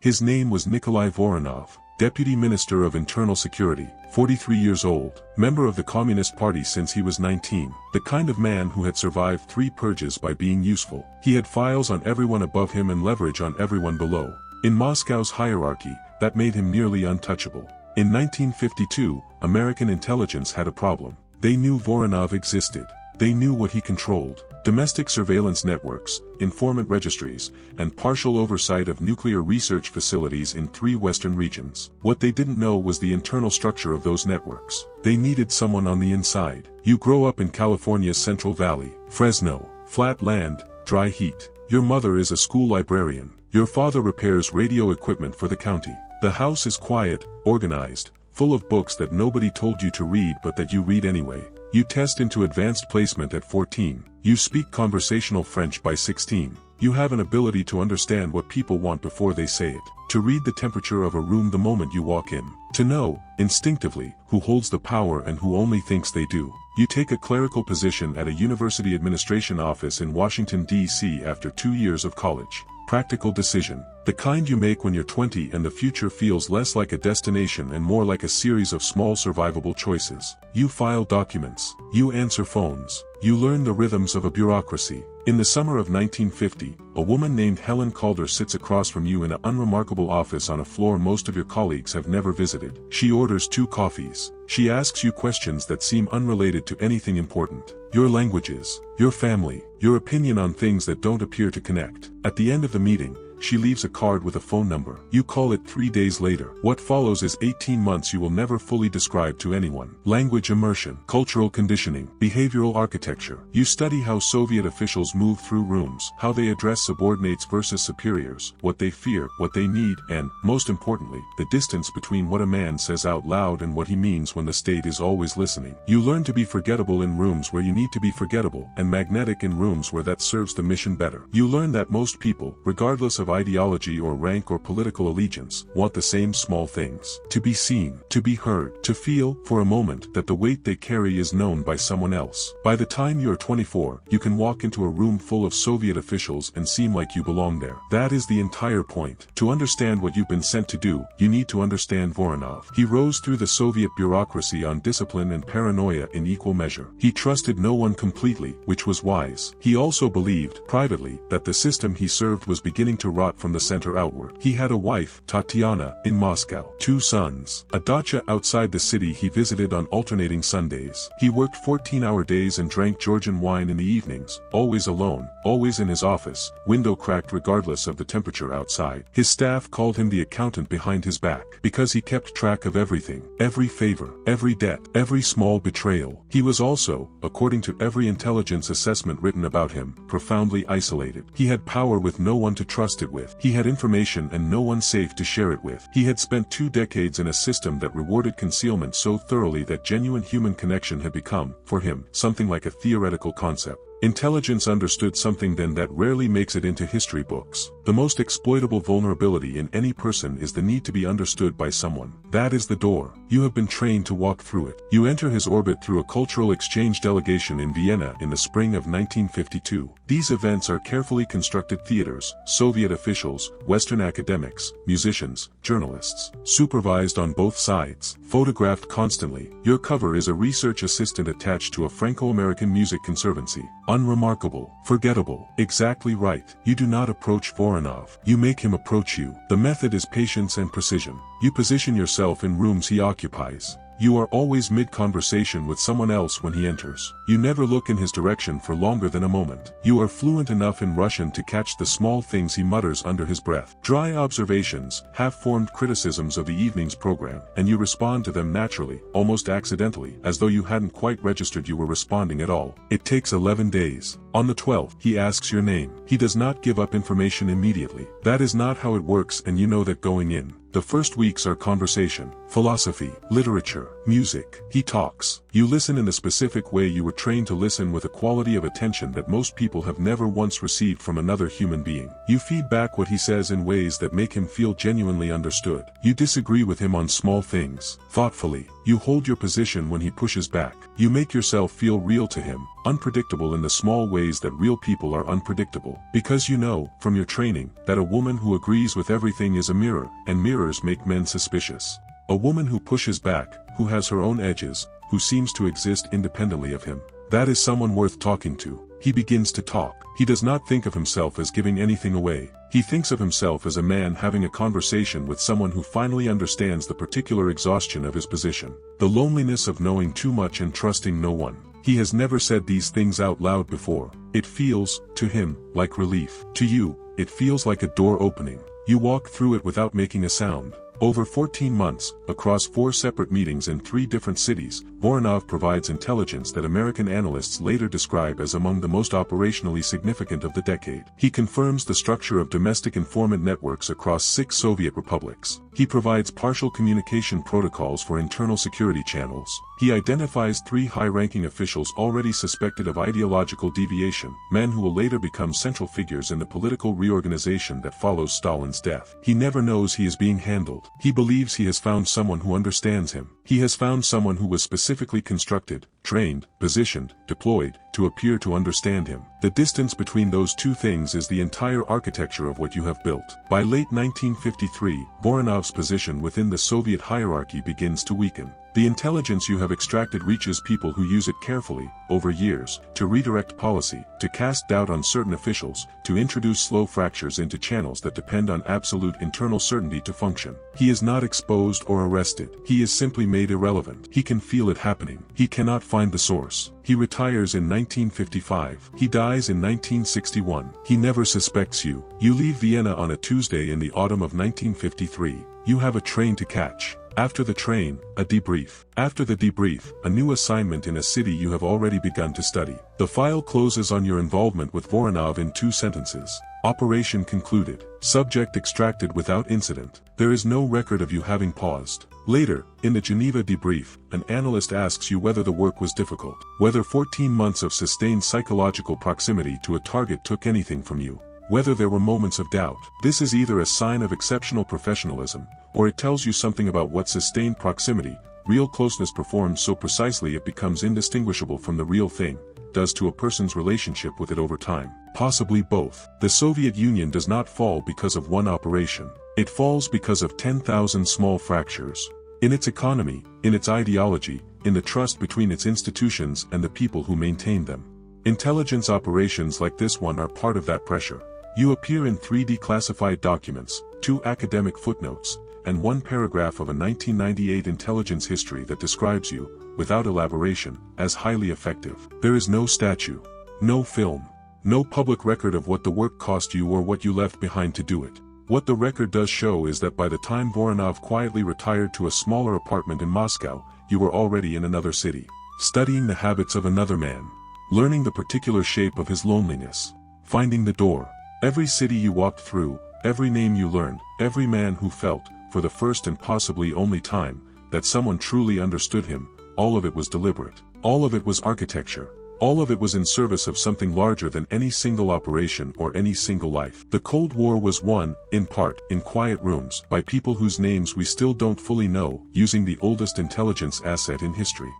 His name was Nikolai Voronov, Deputy Minister of Internal Security, 43 years old, member of the Communist Party since he was 19, the kind of man who had survived 3 purges by being useful. He had files on everyone above him and leverage on everyone below. In Moscow's hierarchy, that made him nearly untouchable. In 1952, American intelligence had a problem. They knew Voronov existed. They knew what he controlled: domestic surveillance networks, informant registries, and partial oversight of nuclear research facilities in 3 western regions. What they didn't know was the internal structure of those networks. They needed someone on the inside. You grow up in California's Central Valley, Fresno, flat land, dry heat. Your mother is a school librarian. Your father repairs radio equipment for the county. The house is quiet, organized, full of books that nobody told you to read but that you read anyway. You test into advanced placement at 14. You speak conversational French by 16. You have an ability to understand what people want before they say it. To read the temperature of a room the moment you walk in. To know, instinctively, who holds the power and who only thinks they do. You take a clerical position at a university administration office in Washington, D.C. after 2 years of college. Practical decision. The kind you make when you're 20 and the future feels less like a destination and more like a series of small survivable choices. You file documents. You answer phones. You learn the rhythms of a bureaucracy. In the summer of 1950, a woman named Helen Calder sits across from you in an unremarkable office on a floor most of your colleagues have never visited. She orders 2 coffees. She asks you questions that seem unrelated to anything important. Your languages, your family, your opinion on things that don't appear to connect. At the end of the meeting, she leaves a card with a phone number. You call it 3 days later. What follows is 18 months you will never fully describe to anyone. Language immersion, cultural conditioning, behavioral architecture. You study how Soviet officials move through rooms, how they address subordinates versus superiors, what they fear, what they need, and, most importantly, the distance between what a man says out loud and what he means when the state is always listening. You learn to be forgettable in rooms where you need to be forgettable, and magnetic in rooms where that serves the mission better. You learn that most people, regardless of ideology or rank or political allegiance, want the same small things. To be seen, to be heard, to feel, for a moment, that the weight they carry is known by someone else. By the time you're 24, you can walk into a room full of Soviet officials and seem like you belong there. That is the entire point. To understand what you've been sent to do, you need to understand Voronov. He rose through the Soviet bureaucracy on discipline and paranoia in equal measure. He trusted no one completely, which was wise. He also believed, privately, that the system he served was beginning to rot from the center outward. He had a wife, Tatiana, in Moscow, 2 sons, a dacha outside the city he visited on alternating Sundays. He worked 14-hour days and drank Georgian wine in the evenings, always alone, always in his office, window cracked regardless of the temperature outside. His staff called him the accountant behind his back, because he kept track of everything, every favor, every debt, every small betrayal. He was also, according to every intelligence assessment written about him, profoundly isolated. He had power with no one to trust it with. He had information and no one safe to share it with. He had spent 2 decades in a system that rewarded concealment so thoroughly that genuine human connection had become, for him, something like a theoretical concept. Intelligence understood something then that rarely makes it into history books. The most exploitable vulnerability in any person is the need to be understood by someone. That is the door. You have been trained to walk through it. You enter his orbit through a cultural exchange delegation in Vienna in the spring of 1952. These events are carefully constructed theaters, Soviet officials, Western academics, musicians, journalists, supervised on both sides, photographed constantly. Your cover is a research assistant attached to a Franco-American music conservancy. Unremarkable, forgettable, exactly right. You do not approach Voronov. You make him approach you. The method is patience and precision. You position yourself in rooms he occupies. You are always mid-conversation with someone else when he enters. You never look in his direction for longer than a moment. You are fluent enough in Russian to catch the small things he mutters under his breath. Dry observations, half-formed criticisms of the evening's program, and you respond to them naturally, almost accidentally, as though you hadn't quite registered you were responding at all. It takes 11 days. On the 12th, he asks your name. He does not give up information immediately. That is not how it works, and you know that going in. The first weeks are conversation, philosophy, literature, Music. He talks. You listen in the specific way you were trained to listen, with a quality of attention that most people have never once received from another human being. You feed back what he says in ways that make him feel genuinely understood. You disagree with him on small things, thoughtfully. You hold your position when he pushes back. You make yourself feel real to him, unpredictable in the small ways that real people are unpredictable. Because you know, from your training, that a woman who agrees with everything is a mirror, and mirrors make men suspicious. A woman who pushes back, who has her own edges, who seems to exist independently of him. That is someone worth talking to. He begins to talk. He does not think of himself as giving anything away. He thinks of himself as a man having a conversation with someone who finally understands the particular exhaustion of his position. The loneliness of knowing too much and trusting no one. He has never said these things out loud before. It feels, to him, like relief. To you, it feels like a door opening. You walk through it without making a sound. Over 14 months, across 4 separate meetings in 3 different cities, Voronov provides intelligence that American analysts later describe as among the most operationally significant of the decade. He confirms the structure of domestic informant networks across 6 Soviet republics. He provides partial communication protocols for internal security channels. He identifies 3 high-ranking officials already suspected of ideological deviation, men who will later become central figures in the political reorganization that follows Stalin's death. He never knows he is being handled. He believes he has found someone who understands him. He has found someone who was specifically constructed, trained, positioned, deployed, to appear to understand him. The distance between those two things is the entire architecture of what you have built. By late 1953, Voronov's position within the Soviet hierarchy begins to weaken. The intelligence you have extracted reaches people who use it carefully, over years, to redirect policy, to cast doubt on certain officials, to introduce slow fractures into channels that depend on absolute internal certainty to function. He is not exposed or arrested. He is simply made irrelevant. He can feel it happening. He cannot find the source. He retires in 1955. He dies in 1961. He never suspects you. You leave Vienna on a Tuesday in the autumn of 1953. You have a train to catch. After the train, a debrief. After the debrief, a new assignment in a city you have already begun to study. The file closes on your involvement with Voronov in 2 sentences. Operation concluded. Subject extracted without incident. There is no record of you having paused. Later, in the Geneva debrief, an analyst asks you whether the work was difficult, whether 14 months of sustained psychological proximity to a target took anything from you, whether there were moments of doubt. This is either a sign of exceptional professionalism, or it tells you something about what sustained proximity, real closeness performed so precisely it becomes indistinguishable from the real thing, does to a person's relationship with it over time. Possibly both. The Soviet Union does not fall because of one operation. It falls because of 10,000 small fractures. In its economy, in its ideology, in the trust between its institutions and the people who maintain them. Intelligence operations like this one are part of that pressure. You appear in 3 declassified documents, 2 academic footnotes, and 1 paragraph of a 1998 intelligence history that describes you, without elaboration, as highly effective. There is no statue, no film, no public record of what the work cost you or what you left behind to do it. What the record does show is that by the time Voronov quietly retired to a smaller apartment in Moscow, you were already in another city, studying the habits of another man, learning the particular shape of his loneliness, finding the door. Every city you walked through, every name you learned, every man who felt, for the first and possibly only time, that someone truly understood him, all of it was deliberate. All of it was architecture. All of it was in service of something larger than any single operation or any single life. The Cold War was won, in part, in quiet rooms, by people whose names we still don't fully know, using the oldest intelligence asset in history.